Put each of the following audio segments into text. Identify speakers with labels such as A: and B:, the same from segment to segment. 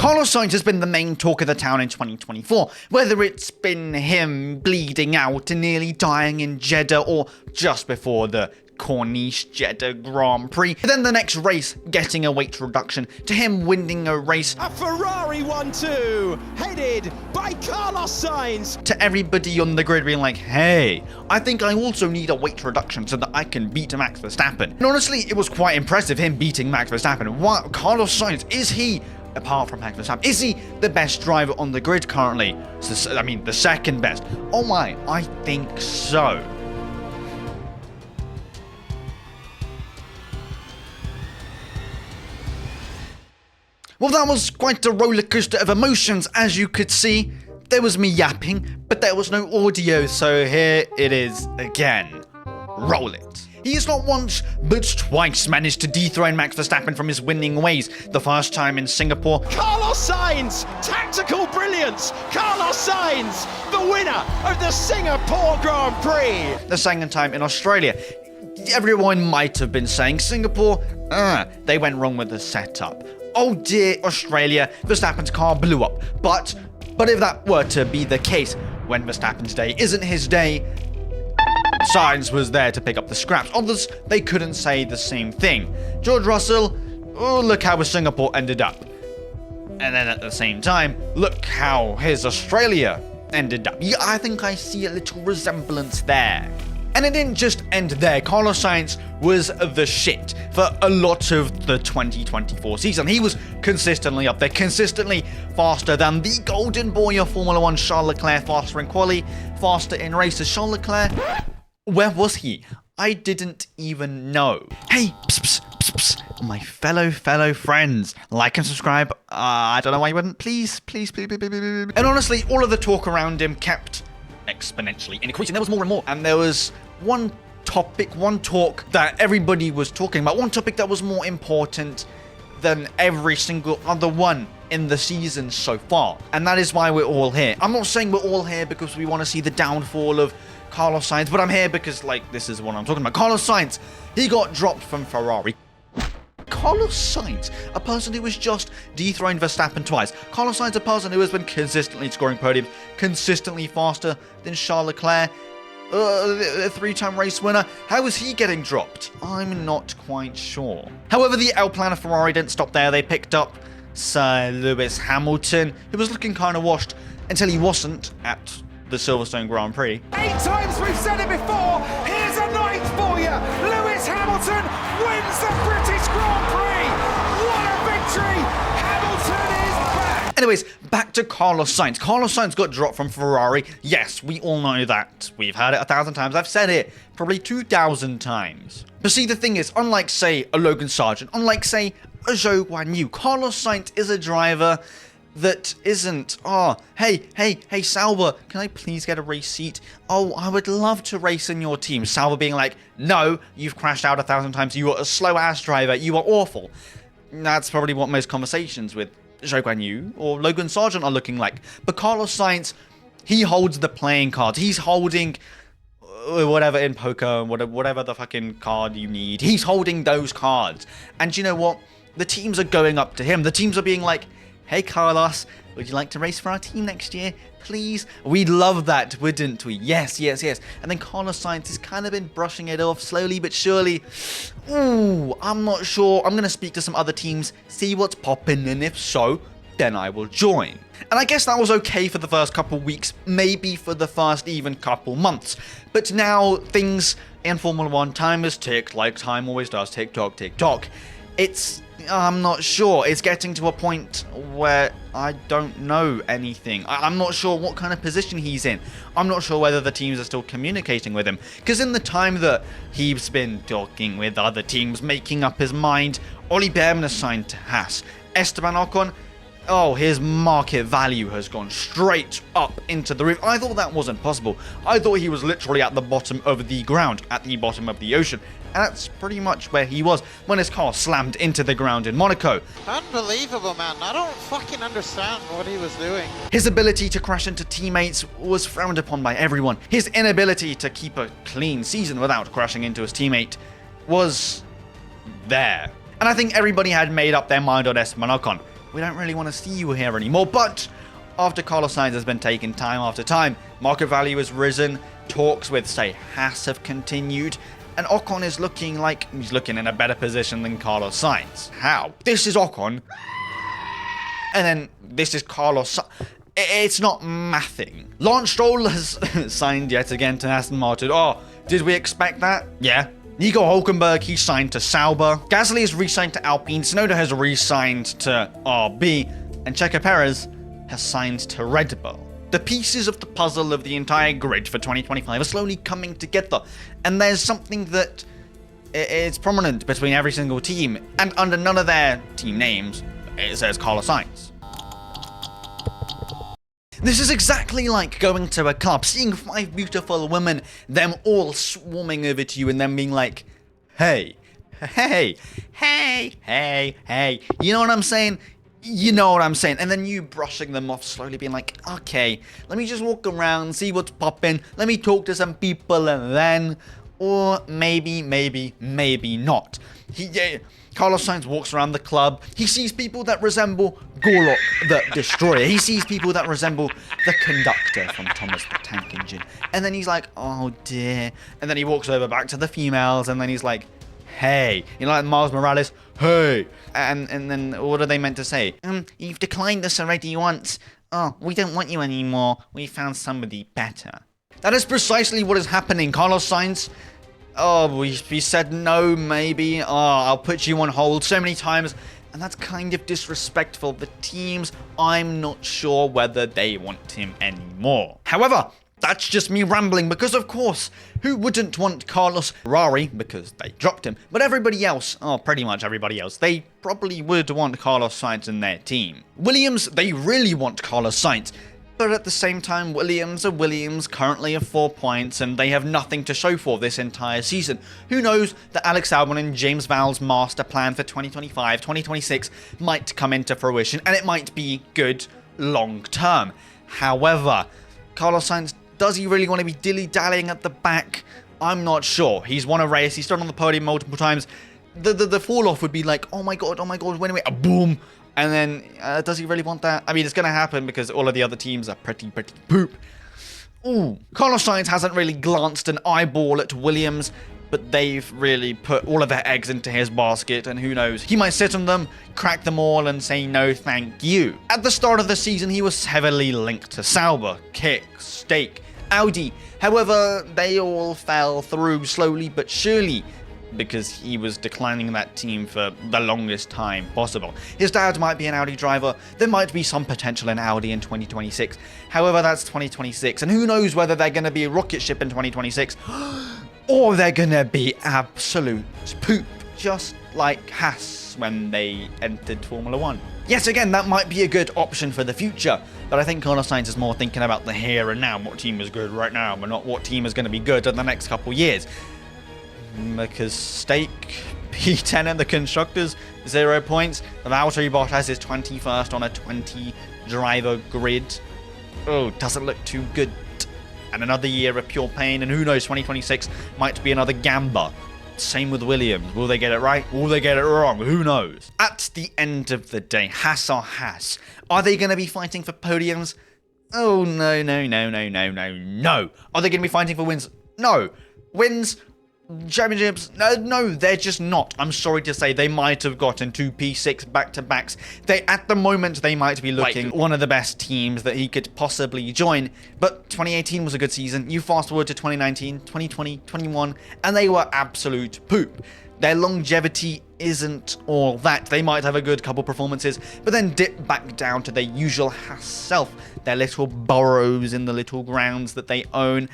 A: Carlos Sainz has been the main talk of the town in 2024, whether it's been him bleeding out and nearly dying in Jeddah or just before the Corniche Jeddah Grand Prix, then the next race getting a weight reduction, to him winning a race,
B: a Ferrari 1-2 headed by Carlos Sainz,
A: to everybody on the grid being like, hey, I think I also need a weight reduction so that I can beat Max Verstappen. And honestly, it was quite impressive him beating Max Verstappen. Wow, Carlos Sainz, is he, apart from Max Verstappen, is he the best driver on the grid currently? So, I mean, the second best. Oh my, I think so. Well, that was quite a rollercoaster of emotions, as you could see. There was me yapping, but there was no audio, so here it is again. Roll it. He has not once, but twice managed to dethrone Max Verstappen from his winning ways. The first time in Singapore.
B: Carlos Sainz, tactical brilliance. Carlos Sainz, the winner of the Singapore Grand Prix.
A: The second time in Australia. Everyone might have been saying Singapore, they went wrong with the setup. Oh dear, Australia, Verstappen's car blew up. But if that were to be the case, when Verstappen's day isn't his day, Sainz was there to pick up the scraps. Others, they couldn't say the same thing. George Russell, oh, look how his Singapore ended up. And then at the same time, look how his Australia ended up. Yeah, I think I see a little resemblance there. And it didn't just end there. Carlos Sainz was the shit for a lot of the 2024 season. He was consistently up there, consistently faster than the golden boy of Formula 1, Charles Leclerc, faster in quali, faster in races. Charles Leclerc, where was he? I didn't even know. Hey, my fellow friends, like and subscribe. I don't know why you wouldn't. Please. And honestly, all of the talk around him kept exponentially increasing. There was more and more, and there was one talk that everybody was talking about, one topic that was more important than every single other one in the season so far, and that is why we're all here. I'm not saying we're all here because we want to see the downfall of Carlos Sainz, but I'm here because, like, this is what I'm talking about. Carlos Sainz, he got dropped from Ferrari. Carlos Sainz, a person who was just dethroned Verstappen twice. Carlos Sainz, a person who has been consistently scoring podiums, consistently faster than Charles Leclerc, a three-time race winner. How is he getting dropped? I'm not quite sure. However, the El Plano Ferrari didn't stop there. They picked up Sir Lewis Hamilton, who was looking kind of washed until he wasn't at the Silverstone Grand Prix.
B: 8 times we've said it before. Here's a ninth for you. Lewis Hamilton wins the British Grand Prix. What a victory. Hamilton is back.
A: Anyways, back to Carlos Sainz. Carlos Sainz got dropped from Ferrari. Yes, we all know that. We've heard it 1,000 times. I've said it probably 2,000 times. But see, the thing is, unlike, say, a Logan Sargent, unlike, say, a Zhou Guanyu, Carlos Sainz is a driver that isn't, hey, Sauber, can I please get a race seat? Oh, I would love to race in your team. Sauber being like, no, you've crashed out 1,000 times. You are a slow-ass driver. You are awful. That's probably what most conversations with Zhou Guanyu or Logan Sargent are looking like. But Carlos Sainz, he holds the playing cards. He's holding whatever in poker, whatever the fucking card you need. He's holding those cards. And you know what? The teams are going up to him. The teams are being like, hey Carlos, would you like to race for our team next year? Please? We'd love that, wouldn't we? Yes. And then Carlos Sainz has kind of been brushing it off slowly but surely. Ooh, I'm not sure. I'm going to speak to some other teams, see what's popping, and if so, then I will join. And I guess that was okay for the first couple weeks, maybe for the first even couple months. But now things in Formula 1, time has ticked like time always does, tick tock. I'm not sure. It's getting to a point where I don't know anything. I'm not sure what kind of position he's in. I'm not sure whether the teams are still communicating with him. Because in the time that he's been talking with other teams, making up his mind, Ollie Behrman has signed to Haas. Esteban Ocon, his market value has gone straight up into the roof. I thought that wasn't possible. I thought he was literally at the bottom of the ground, at the bottom of the ocean. And that's pretty much where he was when his car slammed into the ground in Monaco.
C: Unbelievable, man. I don't fucking understand what he was doing.
A: His ability to crash into teammates was frowned upon by everyone. His inability to keep a clean season without crashing into his teammate was there. And I think everybody had made up their mind on Esteban Ocon. we don't really want to see you here anymore. But after Carlos Sainz has been taken time after time, market value has risen, talks with, say, Haas have continued, and Ocon is looking like he's looking in a better position than Carlos Sainz. How? This is Ocon, and then this is Carlos Sainz. It's not mathing. Lance Stroll has signed yet again to Aston Martin. Oh, did we expect that? Yeah. Nico Hülkenberg, he signed to Sauber. Gasly has re-signed to Alpine. Tsunoda has re-signed to RB. And Checo Perez has signed to Red Bull. The pieces of the puzzle of the entire grid for 2025 are slowly coming together. And there's something that is prominent between every single team. And under none of their team names, it says Carlos Sainz. This is exactly like going to a club, seeing 5 beautiful women, them all swarming over to you and them being like, hey, hey, hey, hey, hey, you know what I'm saying? You know what I'm saying? And then you brushing them off slowly, being like, okay, let me just walk around, see what's popping, let me talk to some people and then, or maybe not. Carlos Sainz walks around the club. He sees people that resemble Gorlock the Destroyer. He sees people that resemble the conductor from Thomas the Tank Engine. And then he's like, oh dear. And then he walks over back to the females and then he's like, hey. You know, like Miles Morales, hey. And then what are they meant to say? You've declined us already once. Oh, we don't want you anymore. We found somebody better. That is precisely what is happening. Carlos Sainz, oh, we said no, maybe. Oh, I'll put you on hold so many times. And that's kind of disrespectful. The teams, I'm not sure whether they want him anymore. However, that's just me rambling because, of course, who wouldn't want Carlos Ferrari because they dropped him? But everybody else, oh, pretty much everybody else, they probably would want Carlos Sainz in their team. Williams, they really want Carlos Sainz. But at the same time, Williams are Williams, currently have 4 points, and they have nothing to show for this entire season. Who knows that Alex Albon and James Vowles' master plan for 2025, 2026 might come into fruition, and it might be good long term. However, Carlos Sainz, does he really want to be dilly-dallying at the back? I'm not sure. He's won a race, he's stood on the podium multiple times. The fall-off would be like, oh my god, wait a minute, boom. And then, does he really want that? I mean, it's going to happen because all of the other teams are pretty poop. Ooh, Carlos Sainz hasn't really glanced an eyeball at Williams, but they've really put all of their eggs into his basket, and who knows, he might sit on them, crack them all, and say no thank you. At the start of the season, he was heavily linked to Sauber, Kick, Stake, Audi. However, they all fell through slowly but surely, because he was declining that team for the longest time possible. His dad might be an Audi driver, there might be some potential in Audi in 2026, however that's 2026, and who knows whether they're going to be a rocket ship in 2026, or they're going to be absolute poop, just like Haas when they entered Formula 1. Yet again, that might be a good option for the future, but I think Carlos Sainz is more thinking about the here and now, what team is good right now, but not what team is going to be good in the next couple years. Because Stake, P10 in the Constructors, 0 points. Valtteri Bottas is 21st on a 20-driver grid. Oh, doesn't look too good. And another year of pure pain, and who knows, 2026 might be another gamba. Same with Williams. Will they get it right? Will they get it wrong? Who knows? At the end of the day, Haas are Haas. Are they going to be fighting for podiums? Oh, no. Are they going to be fighting for wins? No. Wins? Championships? No, they're just not. I'm sorry to say, they might have gotten 2 P6 back-to-backs. At the moment, they might be looking like one of the best teams that he could possibly join. But 2018 was a good season. You fast forward to 2019, 2020, 21, and they were absolute poop. Their longevity isn't all that. They might have a good couple performances, but then dip back down to their usual Haas self, their little burrows in the little grounds that they own.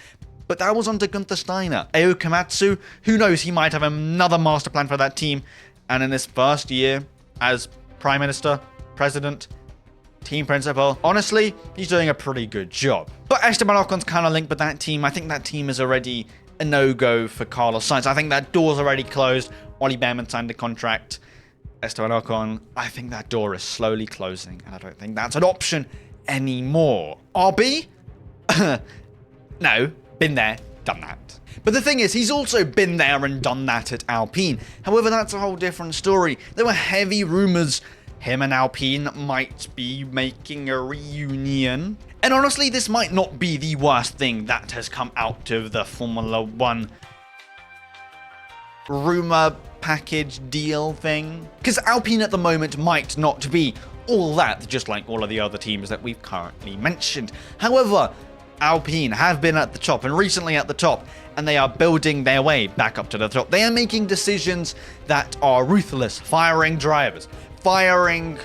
A: But that was under Gunther Steiner. Eo Komatsu, who knows, he might have another master plan for that team. And in his first year as Prime Minister, President, Team Principal, honestly, he's doing a pretty good job. But Esteban Ocon's kind of linked with that team. I think that team is already a no-go for Carlos Sainz. I think that door's already closed. Ollie Behrman signed a contract. Esteban Ocon, I think that door is slowly closing. And I don't think that's an option anymore. RB? No. Been there, done that. But the thing is, he's also been there and done that at Alpine. However, that's a whole different story. There were heavy rumours him and Alpine might be making a reunion. And honestly, this might not be the worst thing that has come out of the Formula 1 rumor package deal thing. Because Alpine at the moment might not be all that, just like all of the other teams that we've currently mentioned. However, Alpine have been at the top and recently at the top, and they are building their way back up to the top. They are making decisions that are ruthless, firing drivers, firing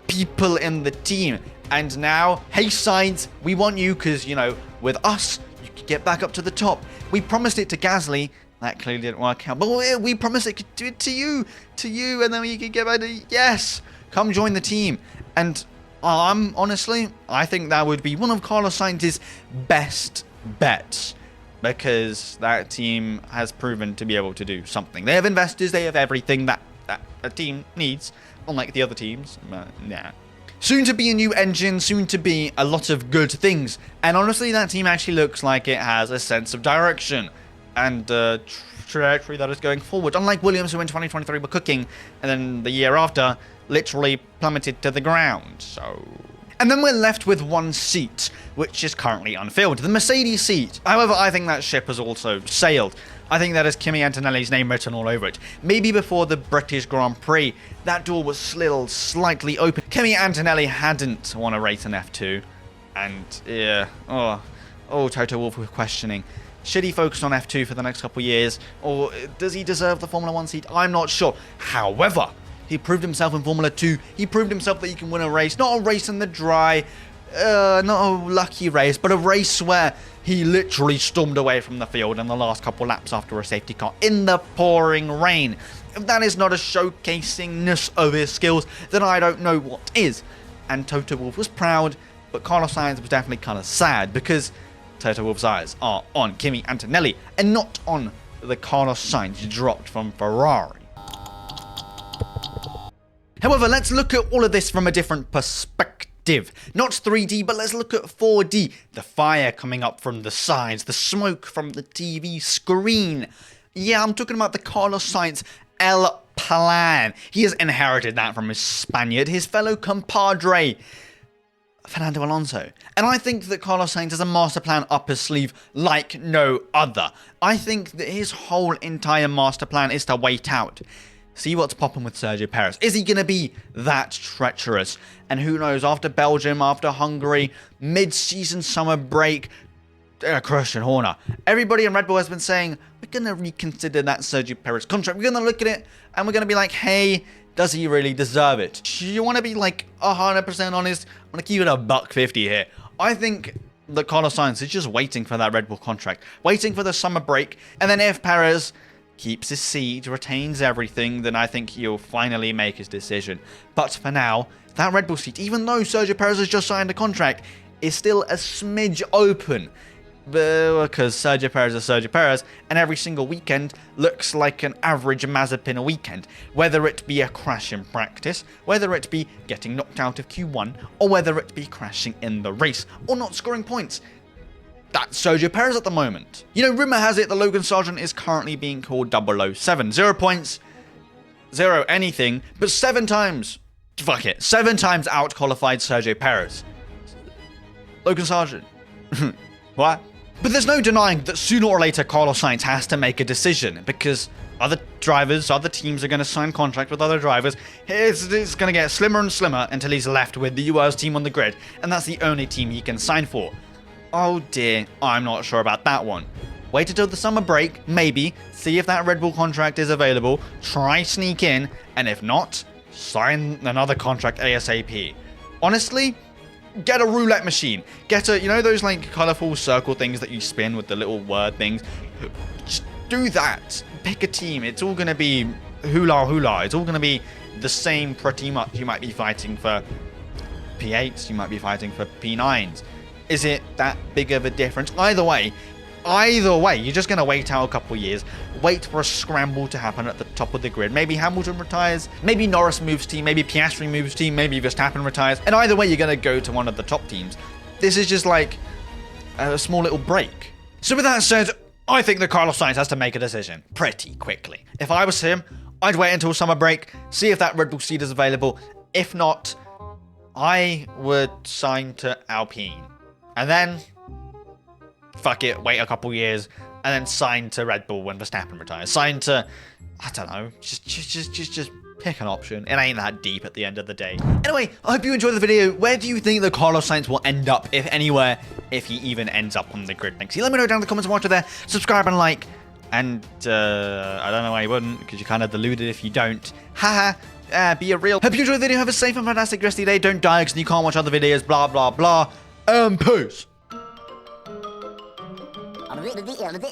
A: people in the team. And now, hey Sainz, we want you because, you know, with us, you can get back up to the top. We promised it to Gasly. That clearly didn't work out. But we promised it could do it to you, and then you could get back to, yes, come join the team. And honestly, I think that would be one of Carlos Sainz's best bets, because that team has proven to be able to do something. They have investors, they have everything that a team needs, unlike the other teams. Nah. Soon to be a new engine, soon to be a lot of good things. And honestly, that team actually looks like it has a sense of direction and trajectory that is going forward. Unlike Williams, who in 2023 were cooking, and then the year after literally plummeted to the ground. So, and then we're left with one seat, which is currently unfilled, the Mercedes seat. However, I think that ship has also sailed. I think that is Kimi Antonelli's name written all over it. Maybe before the British Grand Prix, that door was still slightly open. Kimi Antonelli hadn't won a race in F2, and yeah, Toto Wolff was questioning. Should he focus on F2 for the next couple of years, or does he deserve the Formula 1 seat? I'm not sure. However, he proved himself in Formula 2. He proved himself that he can win a race. Not a race in the dry, not a lucky race, but a race where he literally stormed away from the field in the last couple laps after a safety car in the pouring rain. If that is not a showcasingness of his skills, then I don't know what is. And Toto Wolff was proud, but Carlos Sainz was definitely kind of sad, because Toto Wolff's eyes are on Kimi Antonelli and not on the Carlos Sainz dropped from Ferrari. However, let's look at all of this from a different perspective. Not 3D, but let's look at 4D. The fire coming up from the sides, the smoke from the TV screen. Yeah, I'm talking about the Carlos Sainz El Plan. He has inherited that from his Spaniard, his fellow compadre, Fernando Alonso. And I think that Carlos Sainz has a master plan up his sleeve like no other. I think that his whole entire master plan is to wait out. See what's popping with Sergio Perez. Is he going to be that treacherous? And who knows, after Belgium, after Hungary, mid-season summer break, Christian Horner. Everybody in Red Bull has been saying, we're going to reconsider that Sergio Perez contract. We're going to look at it and we're going to be like, hey, does he really deserve it? You want to be like 100% honest? I'm going to keep it $150 here. I think that Carlos Sainz is just waiting for that Red Bull contract, waiting for the summer break, and then if Perez keeps his seat, retains everything, then I think he'll finally make his decision. But for now, that Red Bull seat, even though Sergio Perez has just signed a contract, is still a smidge open. Because Sergio Perez is Sergio Perez, and every single weekend looks like an average Mazepin weekend. Whether it be a crash in practice, whether it be getting knocked out of Q1, or whether it be crashing in the race, or not scoring points. That's Sergio Perez at the moment. You know, rumour has it that Logan Sargent is currently being called 007. 0 points, 0 anything, but 7 times out-qualified Sergio Perez. Logan Sargent. What? But there's no denying that sooner or later Carlos Sainz has to make a decision, because other drivers, other teams are going to sign contract with other drivers. It's going to get slimmer and slimmer until he's left with the worst team on the grid, and that's the only team he can sign for. Oh dear, I'm not sure about that one. Wait until the summer break, maybe, see if that Red Bull contract is available, try sneak in, and if not, sign another contract ASAP. Honestly, get a roulette machine. Get a, you know those like colourful circle things that you spin with the little word things? Just do that. Pick a team. It's all going to be hula hula. It's all going to be the same pretty much. You might be fighting for P8s, you might be fighting for P9s. Is it that big of a difference? Either way, you're just going to wait out a couple years, wait for a scramble to happen at the top of the grid. Maybe Hamilton retires, maybe Norris moves team, maybe Piastri moves team, maybe Verstappen retires, and either way, you're going to go to one of the top teams. This is just like a small little break. So with that said, I think that Carlos Sainz has to make a decision pretty quickly. If I was him, I'd wait until summer break, see if that Red Bull seat is available. If not, I would sign to Alpine. And then, fuck it, wait a couple years, and then sign to Red Bull when Verstappen retires. Sign to, I don't know, just pick an option. It ain't that deep at the end of the day. Anyway, I hope you enjoyed the video. Where do you think that Carlos Sainz will end up, if anywhere, if he even ends up on the grid next year? Let me know down in the comments and watch it there. Subscribe and like. And I don't know why you wouldn't, because you're kind of deluded if you don't. Haha. Be a real. Hope you enjoyed the video. Have a safe and fantastic rest of your day. Don't die because you can't watch other videos. Blah, blah, blah. Peace.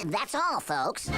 D: That's all, folks.